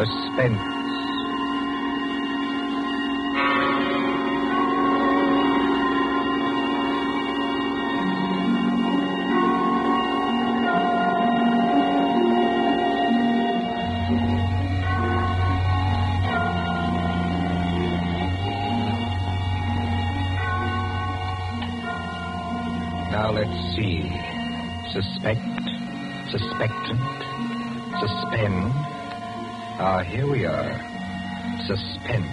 Suspense. Now let's see. Suspect, suspectant, suspend. Here we are. Suspense.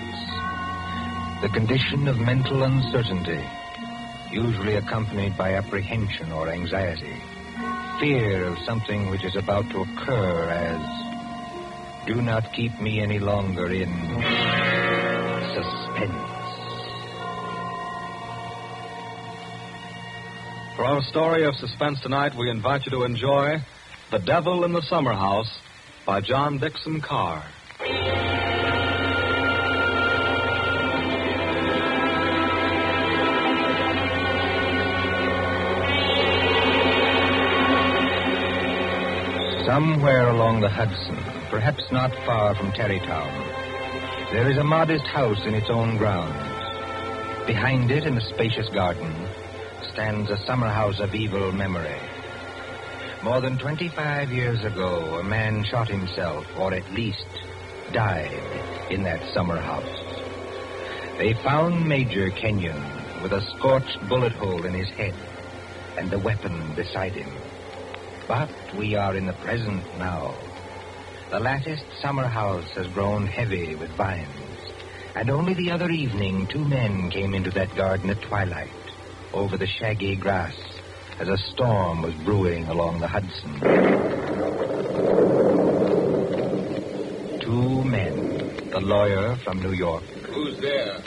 The condition of mental uncertainty, usually accompanied by apprehension or anxiety. Fear of something which is about to occur as, do not keep me any longer in suspense. For our story of suspense tonight, we invite you to enjoy The Devil in the Summerhouse by John Dixon Carr. Somewhere along the Hudson, perhaps not far from Tarrytown, there is a modest house in its own grounds. Behind it, in a spacious garden, stands a summerhouse of evil memory. More than 25 years ago, a man shot himself, or at least died, in that summerhouse. They found Major Kenyon with a scorched bullet hole in his head and the weapon beside him. But we are in the present now. The latticed summerhouse has grown heavy with vines, and only the other evening 2 men came into that garden at twilight, over the shaggy grass, as a storm was brewing along the Hudson. 2 men, the lawyer from New York. Who's there?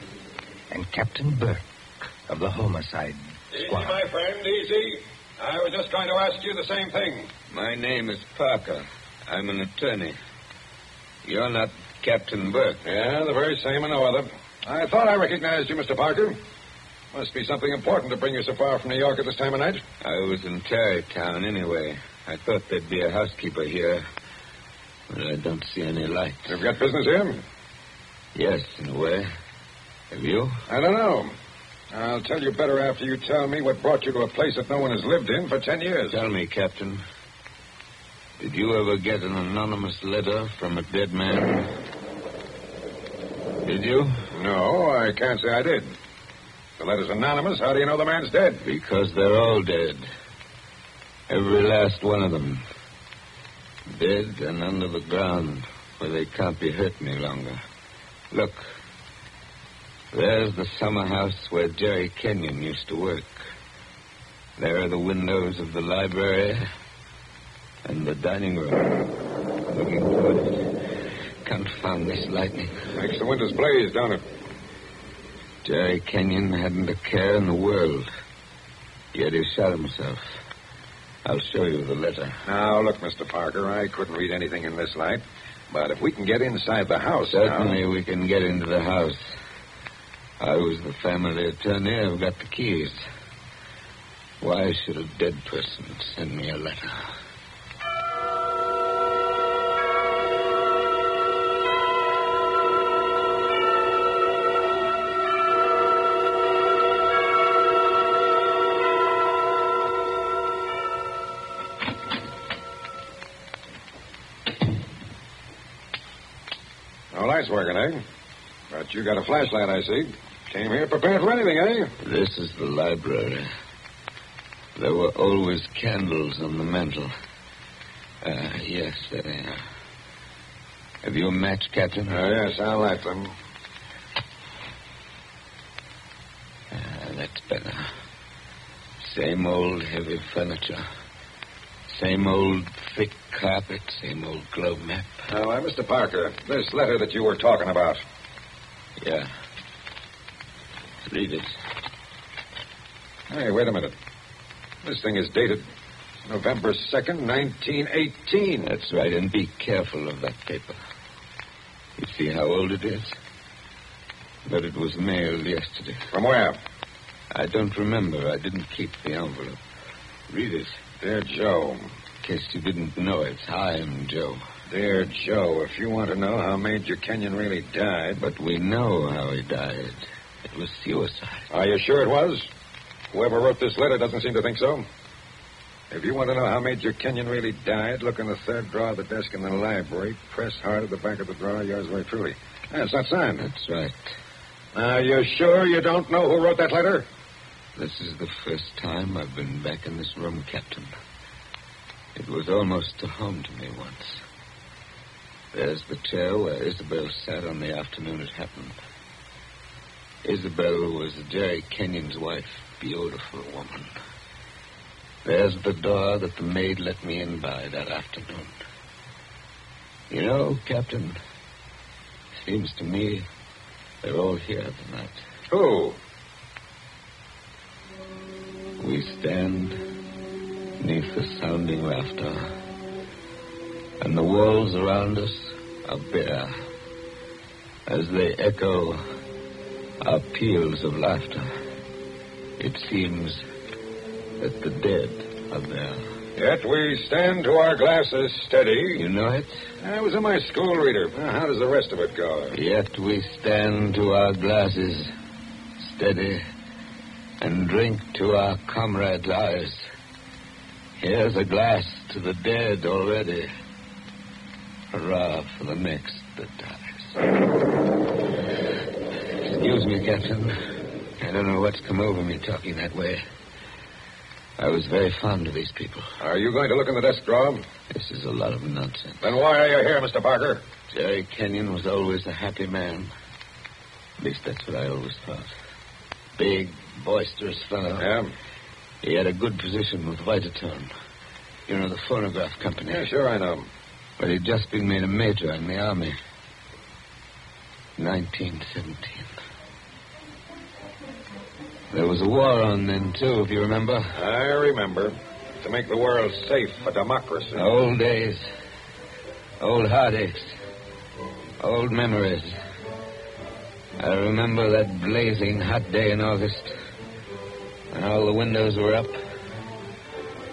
And Captain Burke of the homicide squad. Easy, my friend, easy. I was just going to ask you the same thing. My name is Parker. I'm an attorney. You're not Captain Burke. Yeah, the very same and no other. I thought I recognized you, Mr. Parker. Must be something important to bring you so far from New York at this time of night. I was in Tarrytown anyway. I thought there'd be a housekeeper here, but I don't see any light. You've got business here? Yes, in a way. Have you? I don't know. I'll tell you better after you tell me what brought you to a place that no one has lived in for 10 years. Tell me, Captain. Did you ever get an anonymous letter from a dead man? Did you? No, I can't say I did. The letter's anonymous. How do you know the man's dead? Because they're all dead. Every last one of them. Dead and under the ground, where they can't be hurt any longer. Look. There's the summer house where Jerry Kenyon used to work. There are the windows of the library and the dining room. Looking toward it. Confound this lightning. Makes the windows blaze, don't it? Jerry Kenyon hadn't a care in the world. Yet he shot himself. I'll show you the letter. Now, look, Mr. Parker, I couldn't read anything in this light. But if we can get inside the house Certainly we can get into the house. I was the family attorney. I've got the keys. Why should a dead person send me a letter? No lights working, eh? But you got a flashlight, I see. Came here prepared for anything, eh? This is the library. There were always candles on the mantel. Yes, there they are. Have you a match, Captain? Yes, I'll light them. That's better. Same old heavy furniture. Same old thick carpet. Same old globe map. Now, Mr. Parker, this letter that you were talking about. Yeah. Read it. Hey, wait a minute. This thing is dated November 2nd, 1918. That's right, and be careful of that paper. You see how old it is? But it was mailed yesterday. From where? I don't remember. I didn't keep the envelope. Read it. Dear Joe. In case you didn't know it, I'm Joe. Dear Joe, if you want to know how Major Kenyon really died... But we know how he died. It was suicide. Are you sure it was? Whoever wrote this letter doesn't seem to think so. If you want to know how Major Kenyon really died, look in the third drawer of the desk in the library. Press hard at the back of the drawer. Yours very truly. It's not signed. That's right. Now, you're sure you don't know who wrote that letter? This is the first time I've been back in this room, Captain. It was almost a home to me once. There's the chair where Isabel sat on the afternoon it happened. Isabel was Jerry Kenyon's wife, beautiful woman. There's the door that the maid let me in by that afternoon. You know, Captain, seems to me they're all here tonight. Who? We stand beneath the sounding rafter, and the walls around us are bare as they echo our peals of laughter. It seems that the dead are there. Yet we stand to our glasses steady. You know it? I was in my school reader. Now, how does the rest of it go? Yet we stand to our glasses steady and drink to our comrades' eyes. Here's a glass to the dead already. Hurrah for the next that dies. Excuse me, Captain. I don't know what's come over me talking that way. I was very fond of these people. Are you going to look in the desk drawer? This is a lot of nonsense. Then why are you here, Mr. Parker? Jerry Kenyon was always a happy man. At least that's what I always thought. Big, boisterous fellow. Yeah? He had a good position with Vitaton. You know, the phonograph company. Yeah, sure, I know. But he'd just been made a major in the Army. 1917. There was a war on then, too, if you remember. I remember. To make the world safe for democracy. Old days. Old heartaches. Old memories. I remember that blazing hot day in August when all the windows were up.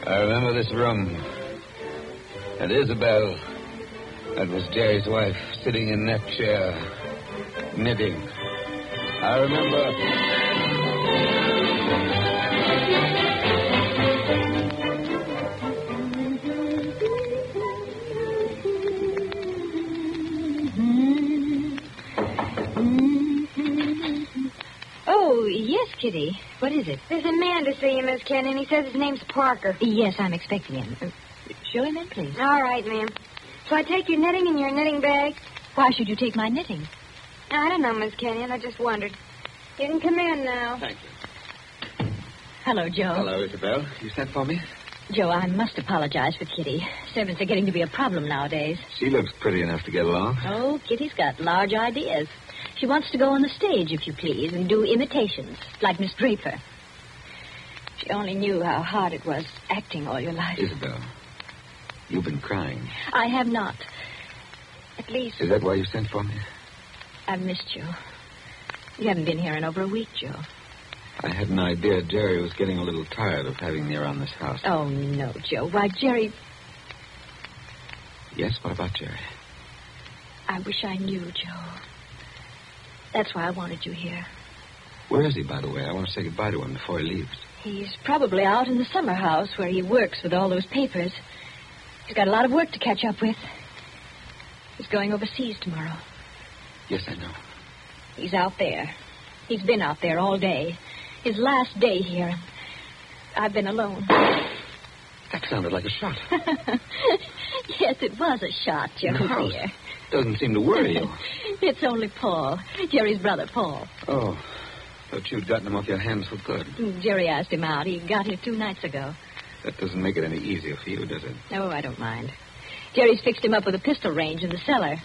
I remember this room. And Isabel, that was Jerry's wife, sitting in that chair, knitting. I remember... Yes, Kitty. What is it? There's a man to see you, Miss Kenyon. He says his name's Parker. Yes, I'm expecting him. Show him in, please. All right, ma'am. So I take your knitting in your knitting bag? Why should you take my knitting? I don't know, Miss Kenyon. I just wondered. You can come in now. Thank you. Hello, Joe. Hello, Isabel. You sent for me? Joe, I must apologize for Kitty. Servants are getting to be a problem nowadays. She looks pretty enough to get along. Oh, Kitty's got large ideas. She wants to go on the stage, if you please, and do imitations, like Miss Draper. She only knew how hard it was acting all your life. Isabel, you've been crying. I have not. At least... Is that why you sent for me? I've missed you. You haven't been here in over a week, Joe. I had an idea Jerry was getting a little tired of having me around this house. Oh, no, Joe. Why, Jerry... Yes, what about Jerry? I wish I knew, Joe. That's why I wanted you here. Where is he, by the way? I want to say goodbye to him before he leaves. He's probably out in the Summerhouse where he works with all those papers. He's got a lot of work to catch up with. He's going overseas tomorrow. Yes, I know. He's out there. He's been out there all day. His last day here. I've been alone. That sounded like a shot. Yes, it was a shot, Joe, dear. Doesn't seem to worry you. It's only Paul, Jerry's brother, Paul. Oh, thought you'd gotten him off your hands for good. Jerry asked him out. He got here 2 nights ago. That doesn't make it any easier for you, does it? Oh, I don't mind. Jerry's fixed him up with a pistol range in the cellar.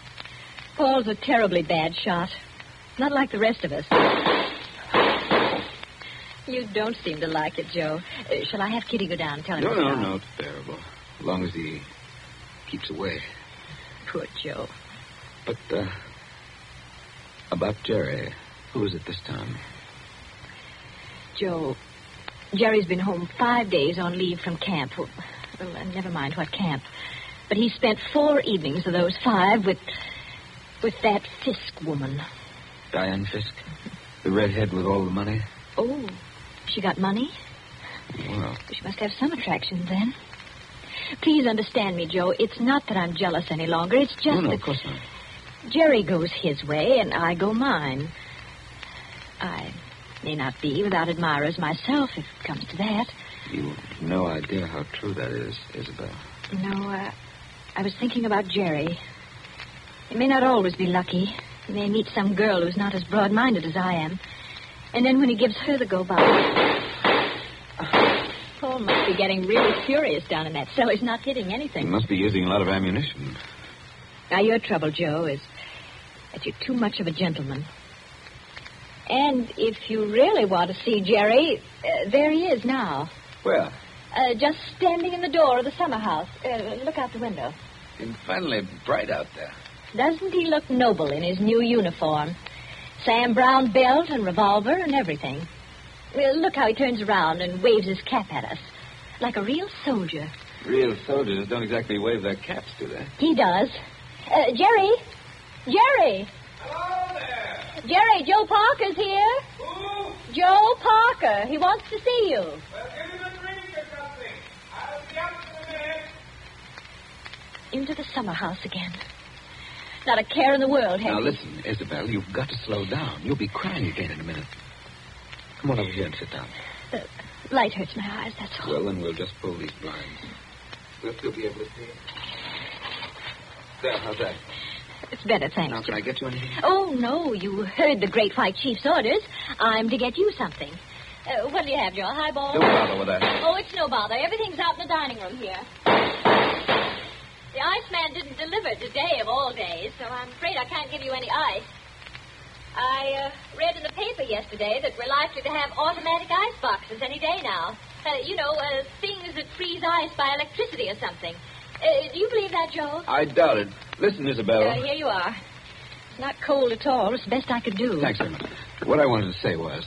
Paul's a terribly bad shot. Not like the rest of us. You don't seem to like it, Joe. Shall I have Kitty go down and tell him? No, it's bearable. As long as he keeps away. Poor Joe. But, about Jerry, who is it this time? Joe, Jerry's been home 5 days on leave from camp. Well, never mind what camp. But he spent 4 evenings of those 5 with that Fisk woman. Diane Fisk? The redhead with all the money? Oh, she got money? Well, She must have some attraction then. Please understand me, Joe. It's not that I'm jealous any longer. It's just no, that of course not. Jerry goes his way and I go mine. I may not be without admirers myself, if it comes to that. You've no idea how true that is, Isabel. No, I was thinking about Jerry. He may not always be lucky. He may meet some girl who's not as broad-minded as I am. And then when he gives her the go-by... Paul must be getting really furious down in that cell. He's not hitting anything. He must be using a lot of ammunition. Now, your trouble, Joe, is that you're too much of a gentleman. And if you really want to see Jerry, there he is now. Where? Just standing in the door of the Summerhouse. Look out the window. It's finally bright out there. Doesn't he look noble in his new uniform? Sam Brown belt and revolver and everything. Look how he turns around and waves his cap at us. Like a real soldier. Real soldiers don't exactly wave their caps, do they? He does. Jerry? Jerry! Hello there! Jerry, Joe Parker's here. Who? Joe Parker. He wants to see you. Well, give him a drink or something. I'll be up in a minute. Into the Summerhouse again. Not a care in the world, Now, Henry. listen, Isabel, you've got to slow down. You'll be crying again in a minute. Come on over here and sit down. Light hurts my eyes, that's all. Well, then we'll just pull these blinds. We'll still be able to see it. There, how's that? It's better, thanks. Now, can I get you anything? Oh, no, you heard the Great White Chief's orders. I'm to get you something. What do you have, Joe? A highball? Don't bother with that. Oh, it's no bother. Everything's out in the dining room here. The Iceman didn't deliver today of all days, so I'm afraid I can't give you any ice. I read in the paper yesterday that we're likely to have automatic ice boxes any day now. Things that freeze ice by electricity or something. Do you believe that, Joe? I doubt it. Listen, Isabel. Here you are. It's not cold at all. It's the best I could do. Thanks very much. What I wanted to say was,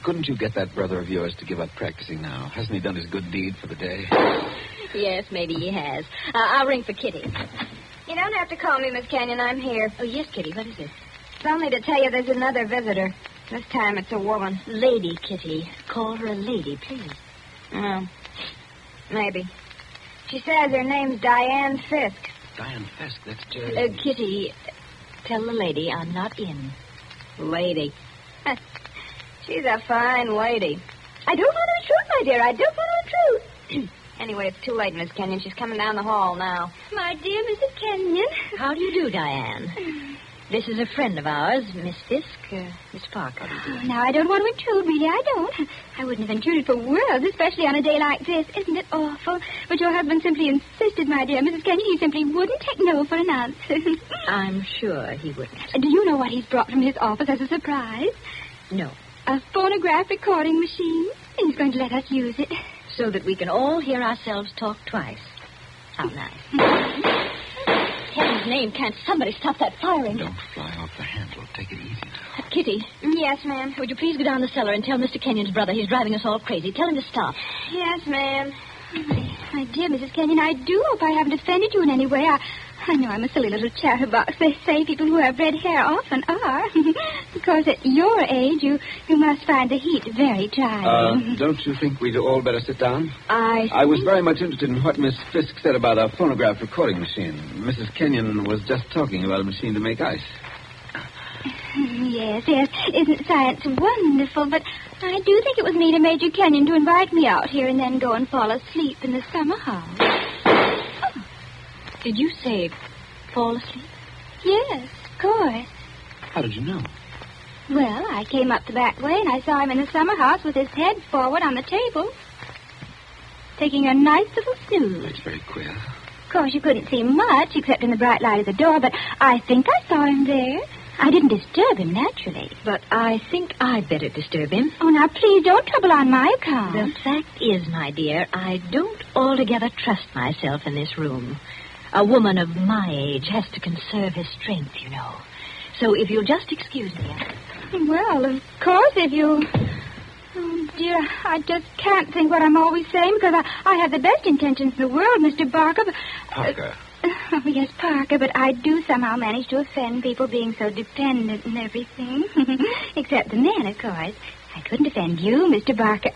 couldn't you get that brother of yours to give up practicing now? Hasn't he done his good deed for the day? Yes, maybe he has. I'll ring for Kitty. You don't have to call me, Miss Kenyon. I'm here. Oh, yes, Kitty. What is it? It's only to tell you there's another visitor. This time it's a woman. Lady Kitty. Call her a lady, please. Oh, maybe. She says her name's Diane Fisk. Diane Fisk, that's Jerry. Kitty, tell the lady I'm not in. Lady. She's a fine lady. I don't want to intrude, my dear. I don't want to intrude. Anyway, it's too late, Miss Kenyon. She's coming down the hall now. My dear Mrs. Kenyon. How do you do, Diane? This is a friend of ours, Miss Fisk, Miss Parker. Now, I don't want to intrude, really. I don't. I wouldn't have intruded for worlds, especially on a day like this. Isn't it awful? But your husband simply insisted, my dear Mrs. Kenyon. He simply wouldn't take no for an answer. I'm sure he wouldn't. Do you know what he's brought from his office as a surprise? No. A phonograph recording machine. And he's going to let us use it. So that we can all hear ourselves talk twice. How nice. Heaven's name, can't somebody stop that firing? Don't fly off the handle. Take it easy now. Kitty. Yes, ma'am. Would you please go down the cellar and tell Mr. Kenyon's brother he's driving us all crazy. Tell him to stop. Yes, ma'am. My dear Mrs. Kenyon, I do hope I haven't offended you in any way. I know I'm a silly little chatterbox. They say people who have red hair often are. Because at your age, you must find the heat very trying. Don't you think we'd all better sit down? I was very much interested in what Miss Fisk said about a phonograph recording machine. Mrs. Kenyon was just talking about a machine to make ice. Yes. Isn't science wonderful? But I do think it was neat of Major Kenyon to invite me out here and then go and fall asleep in the Summerhouse. Oh. Did you say fall asleep? Yes, of course. How did you know? Well, I came up the back way and I saw him in the Summerhouse with his head forward on the table, taking a nice little snooze. That's very queer. Of course, you couldn't see much except in the bright light of the door, but I think I saw him there. I didn't disturb him, naturally. But I think I'd better disturb him. Oh, now, please don't trouble on my account. The fact is, my dear, I don't altogether trust myself in this room. A woman of my age has to conserve her strength, you know. So if you'll just excuse me. Well, of course, if you... Oh, dear, I just can't think what I'm always saying because I have the best intentions in the world, Mr. Barker. But, Parker. Oh, yes, Parker, but I do somehow manage to offend people being so dependent and everything. Except the men, of course. I couldn't offend you, Mr. Parker.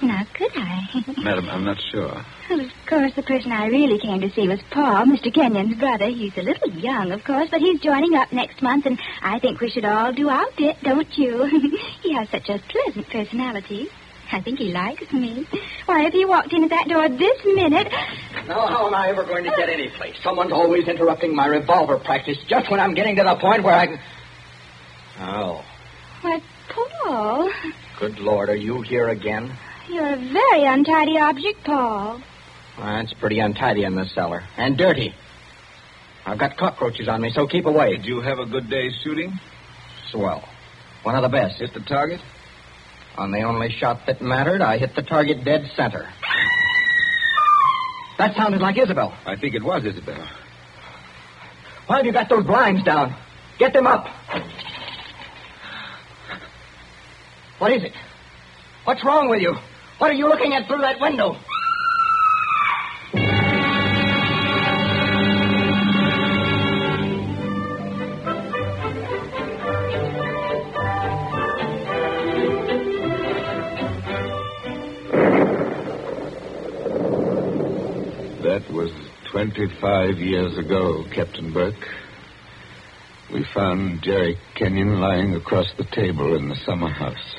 Now, could I? Madam, I'm not sure. Well, of course, the person I really came to see was Paul, Mr. Kenyon's brother. He's a little young, of course, but he's joining up next month, and I think we should all do our bit, don't you? He has such a pleasant personality. I think he likes me. Why, if he walked in at that door this minute... Now, how am I ever going to get any place? Someone's always interrupting my revolver practice just when I'm getting to the point where I can... Oh. Why, Paul... Good Lord, are you here again? You're a very untidy object, Paul. It's pretty untidy in this cellar. And dirty. I've got cockroaches on me, so keep away. Did you have a good day's shooting? Swell. One of the best. Hit the target? On the only shot that mattered, I hit the target dead center. That sounded like Isabel. I think it was Isabel. Why have you got those blinds down? Get them up. What is it? What's wrong with you? What are you looking at through that window? That was 25 years ago, Captain Burke. We found Jerry Kenyon lying across the table in the Summerhouse.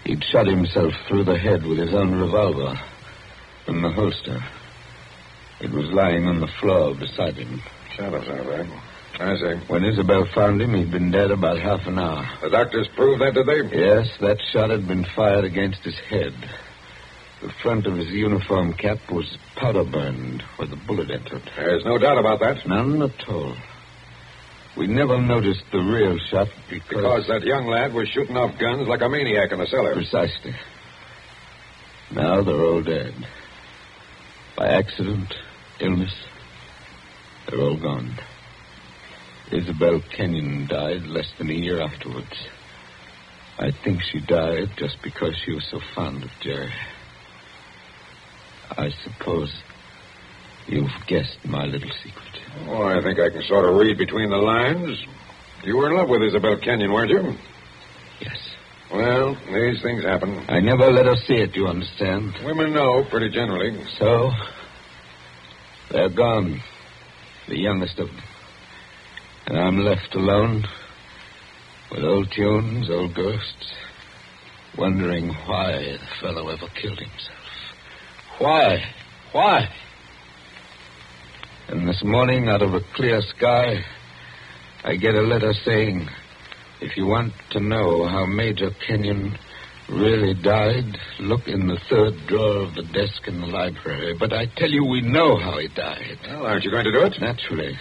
He'd shot himself through the head with his own revolver from the holster. It was lying on the floor beside him. Sounds all right. I see. When Isabel found him, he'd been dead about half an hour. The doctors proved that, did they? Yes, that shot had been fired against his head. The front of his uniform cap was powder burned where the bullet entered. There's no doubt about that. None at all. We never noticed the real shot Because that young lad was shooting off guns like a maniac in the cellar. Precisely. Now they're all dead. By accident, illness, they're all gone. Isabel Kenyon died less than a year afterwards. I think she died just because she was so fond of Jerry. I suppose you've guessed my little secret. Oh, I think I can sort of read between the lines. You were in love with Isabel Kenyon, weren't you? Yes. Well, these things happen. I never let her see it, you understand? Women know, pretty generally. So, they're gone. The youngest of them. And I'm left alone with old tunes, old ghosts, wondering why the fellow ever killed himself. Why? Why? And this morning, out of a clear sky, I get a letter saying, if you want to know how Major Kenyon really died, look in the third drawer of the desk in the library. But I tell you, we know how he died. Well, aren't you going to do it? Naturally.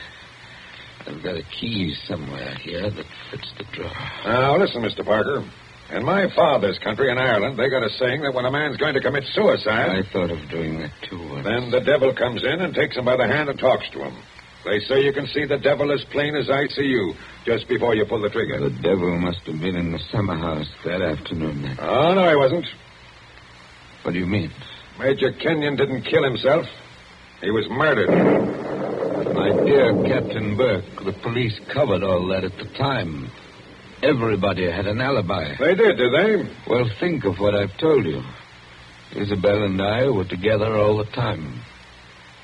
I've got a key somewhere here that fits the drawer. Now, listen, Mr. Parker. In my father's country, in Ireland, they got a saying that when a man's going to commit suicide... I thought of doing that, too. Then the devil comes in and takes him by the hand and talks to him. They say you can see the devil as plain as I see you just before you pull the trigger. The devil must have been in the Summerhouse that afternoon, then. Oh, no, he wasn't. What do you mean? Major Kenyon didn't kill himself. He was murdered. My dear Captain Burke, the police covered all that at the time. Everybody had an alibi. They did they? Well, think of what I've told you. Isabel and I were together all the time.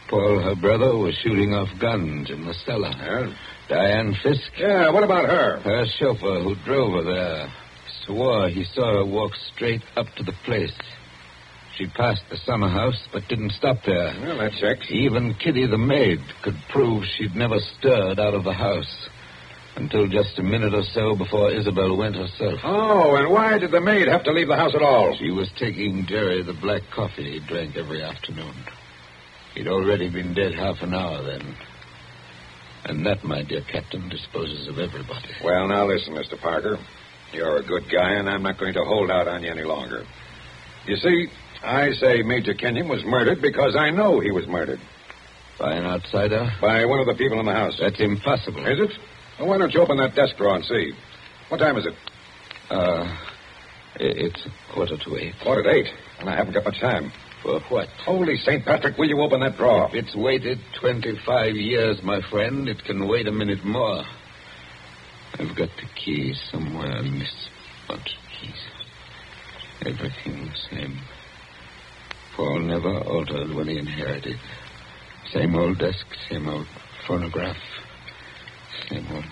Paul, her brother, was shooting off guns in the cellar. Yeah? Diane Fisk. Yeah, what about her? Her chauffeur who drove her there swore he saw her walk straight up to the place. She passed the Summerhouse, but didn't stop there. Well, that checks. Even Kitty the maid could prove she'd never stirred out of the house until just a minute or so before Isabel went herself. Oh, and why did the maid have to leave the house at all? She was taking Jerry the black coffee he drank every afternoon. He'd already been dead half an hour then. And that, my dear Captain, disposes of everybody. Well, now listen, Mr. Parker. You're a good guy, and I'm not going to hold out on you any longer. You see, I say Major Kenyon was murdered because I know he was murdered. By an outsider? By one of the people in the house. That's impossible. Is it? Well, why don't you open that desk drawer and see? What time is it? It's 7:45. 7:45, and I haven't got much time. For what? Holy St. Patrick, will you open that drawer? If it's waited 25 years, my friend, it can wait a minute more. I've got the key somewhere in this bunch of keys. Everything the same. Paul never altered what he inherited. Same old desk, same old phonograph, same old...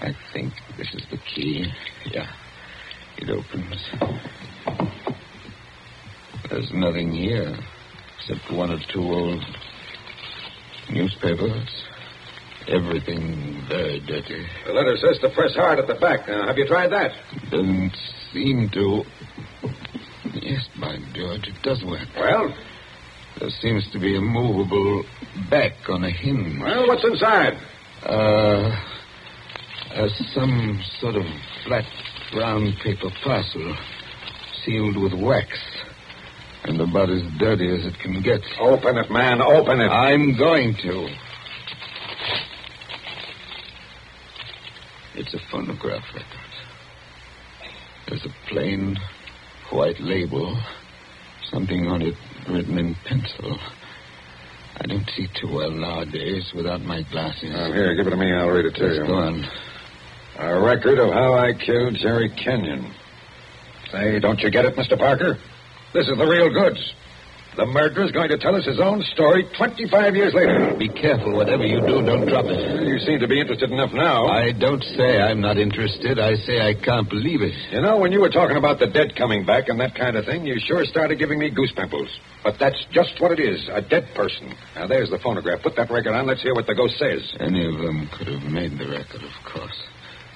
I think this is the key. Yeah, it opens. There's nothing here except one or two old newspapers. Everything very dirty. The letter says to press hard at the back. Now, have you tried that? Doesn't seem to. Yes, by George, it does work. Well? There seems to be a movable back on a hinge. Well, what's inside? Some sort of flat brown paper parcel sealed with wax. And about as dirty as it can get. Open it, man. Open it. I'm going to. It's a phonograph record. There's a plain white label. Something on it written in pencil. I don't see too well nowadays without my glasses. Here, give it to me. I'll read it to you. Go on. A record of how I killed Jerry Kenyon. Say, don't you get it, Mr. Parker? This is the real goods. The murderer's going to tell us his own story 25 years later. Be careful. Whatever you do, don't drop it. You seem to be interested enough now. I don't say I'm not interested. I say I can't believe it. You know, when you were talking about the dead coming back and that kind of thing, you sure started giving me goose pimples. But that's just what it is, a dead person. Now, there's the phonograph. Put that record on. Let's hear what the ghost says. Any of them could have made the record, of course.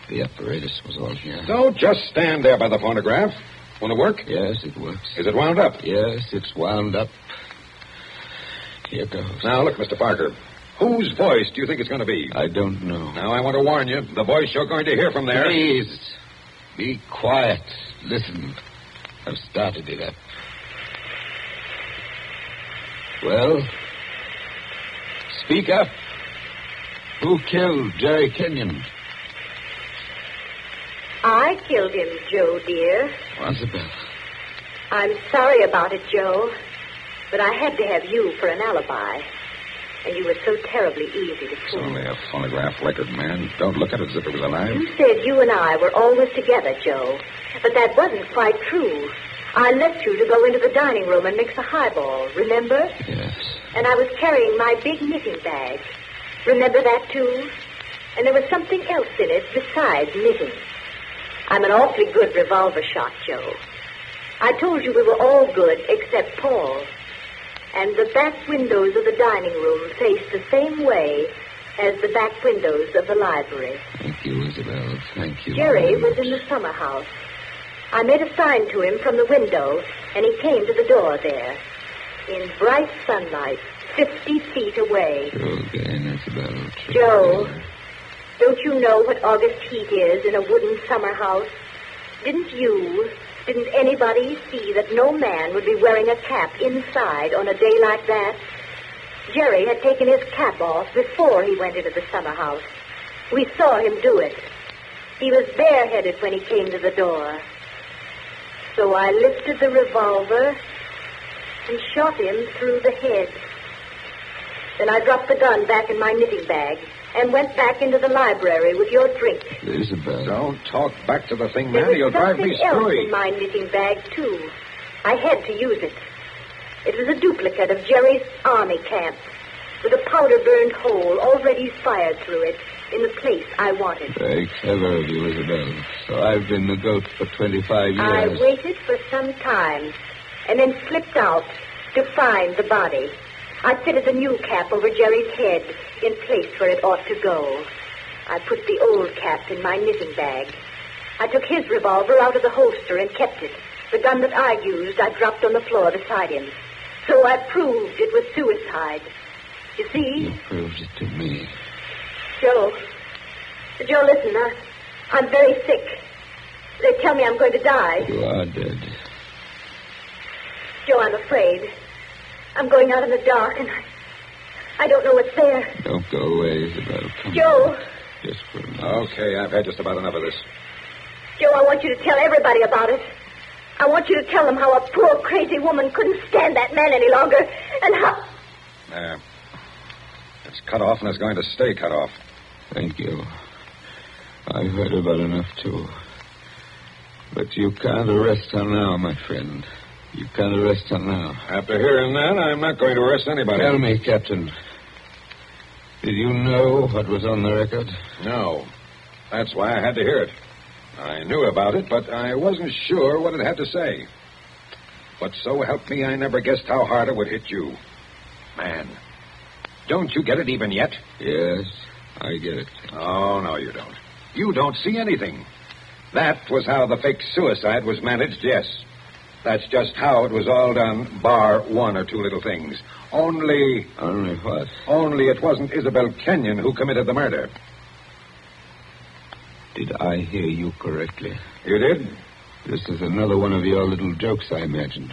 The apparatus was all here. Don't just stand there by the phonograph. Won't it work? Yes, it works. Is it wound up? Yes, it's wound up. Here goes. Now, look, Mr. Parker. Whose voice do you think it's going to be? I don't know. Now, I want to warn you. The voice you're going to hear from there... Please, be quiet. Listen. I've started it up. Well, speak up. Who killed Jerry Kenyon? I killed him, Joe, dear. Isabel. I'm sorry about it, Joe, but I had to have you for an alibi. And you were so terribly easy to It's fool. only a phonograph record, man. Don't look at it as if it was alive. You said you and I were always together, Joe, but that wasn't quite true. I left you to go into the dining room and mix a highball, remember? Yes. And I was carrying my big knitting bag. Remember that, too? And there was something else in it besides knitting. I'm an awfully good revolver shot, Joe. I told you we were all good except Paul. And the back windows of the dining room faced the same way as the back windows of the library. Thank you, Isabel. Thank you. Jerry was in the Summerhouse. I made a sign to him from the window, and he came to the door there. In bright sunlight, 50 feet away. True again, Isabel. True Joe, again. don't you know what August heat is in a wooden summer house? Didn't anybody see that no man would be wearing a cap inside on a day like that? Jerry had taken his cap off before he went into the summer house. We saw him do it. He was bareheaded when he came to the door. So I lifted the revolver and shot him through the head. Then I dropped the gun back in my knitting bag and went back into the library with your drink. Isabel. Don't talk back to the thing, There man. was You'll drive me something else screwy. in my knitting bag, too. I had to use it. It was a duplicate of Jerry's army camp with a powder-burned hole already fired through it in the place I wanted. Very clever of you, Isabel. So I've been the goat for 25 years. I waited for some time and then slipped out to find the body. I fitted the new cap over Jerry's head in place where it ought to go. I put the old cap in my knitting bag. I took his revolver out of the holster and kept it. The gun that I used, I dropped on the floor beside him. So I proved it was suicide. You see? You proved it to me. Joe, listen, I'm very sick. They tell me I'm going to die. You are dead. Joe, I'm afraid. I'm going out in the dark, and I don't know what's there. Don't go away, Isabel. Come Joe. on. Just for a minute. Okay, I've had just about enough of this. Joe, I want you to tell everybody about it. I want you to tell them how a poor, crazy woman couldn't stand that man any longer, and how... It's cut off and it's going to stay cut off. Thank you. I've heard about enough, too. But you can't arrest her now, my friend. You can't arrest her now. After hearing that, I'm not going to arrest anybody. Tell me, Captain. Did you know what was on the record? No. That's why I had to hear it. I knew about it, but I wasn't sure what it had to say. But so help me, I never guessed how hard it would hit you. Man, don't you get it even yet? Yes, I get it. Oh, no, you don't. You don't see anything. That was how the fake suicide was managed, yes. That's just how it was all done, bar one or two little things. Only... Only what? Only it wasn't Isabel Kenyon who committed the murder. Did I hear you correctly? You did? This is another one of your little jokes, I imagine.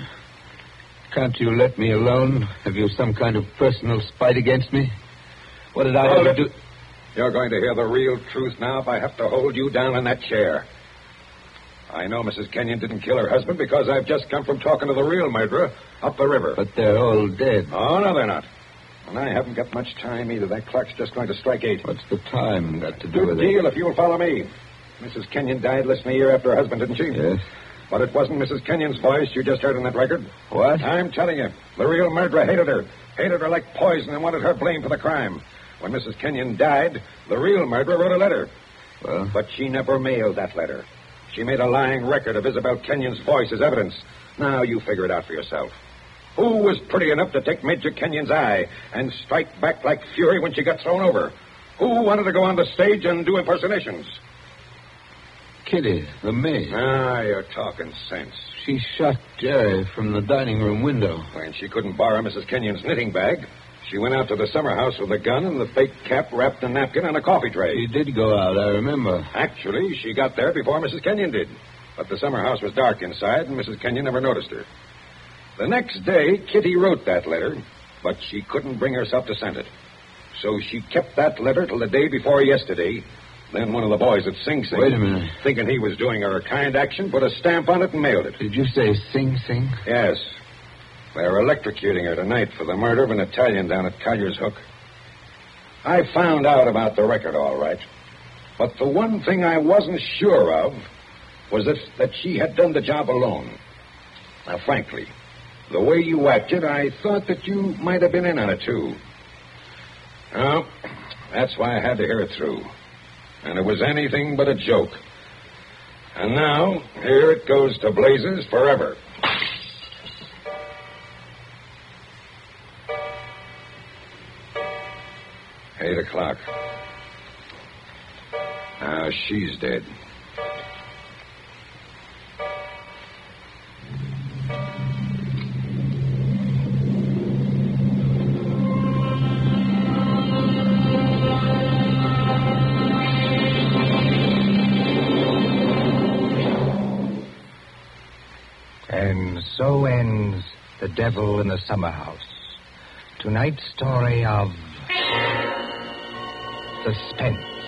Can't you let me alone? Have you some kind of personal spite against me? What did I have to do? You're going to hear the real truth now if I have to hold you down in that chair. I know Mrs. Kenyon didn't kill her husband because I've just come from talking to the real murderer up the river. But they're all dead. Oh, no, they're not. And I haven't got much time either. That clock's just going to strike 8. What's the time got to do with it? Good deal if you'll follow me. Mrs. Kenyon died less than a year after her husband, didn't she? Yes. But it wasn't Mrs. Kenyon's voice you just heard on that record. What? I'm telling you, the real murderer hated her. Hated her like poison and wanted her blamed for the crime. When Mrs. Kenyon died, the real murderer wrote a letter. Well? But she never mailed that letter. She made a lying record of Isabel Kenyon's voice as evidence. Now you figure it out for yourself. Who was pretty enough to take Major Kenyon's eye and strike back like fury when she got thrown over? Who wanted to go on the stage and do impersonations? Kitty, the maid. Ah, you're talking sense. She shot Jerry from the dining room window. When she couldn't borrow Mrs. Kenyon's knitting bag, she went out to the Summerhouse with a gun and the fake cap wrapped in a napkin on a coffee tray. She did go out, I remember. Actually, she got there before Mrs. Kenyon did. But the Summerhouse was dark inside, and Mrs. Kenyon never noticed her. The next day, Kitty wrote that letter, but she couldn't bring herself to send it. So she kept that letter till the day before yesterday. Then one of the boys at Sing Sing... Wait a minute. Thinking he was doing her a kind action, put a stamp on it and mailed it. Did you say Sing Sing? Yes. They're electrocuting her tonight for the murder of an Italian down at Collier's Hook. I found out about the record, all right. But the one thing I wasn't sure of was that she had done the job alone. Now, frankly, the way you acted, I thought that you might have been in on it, too. Well, that's why I had to hear it through. And it was anything but a joke. And now, here it goes to blazes forever. Eight o'clock. Now she's dead. And so ends The Devil in the Summerhouse. Tonight's story of suspense.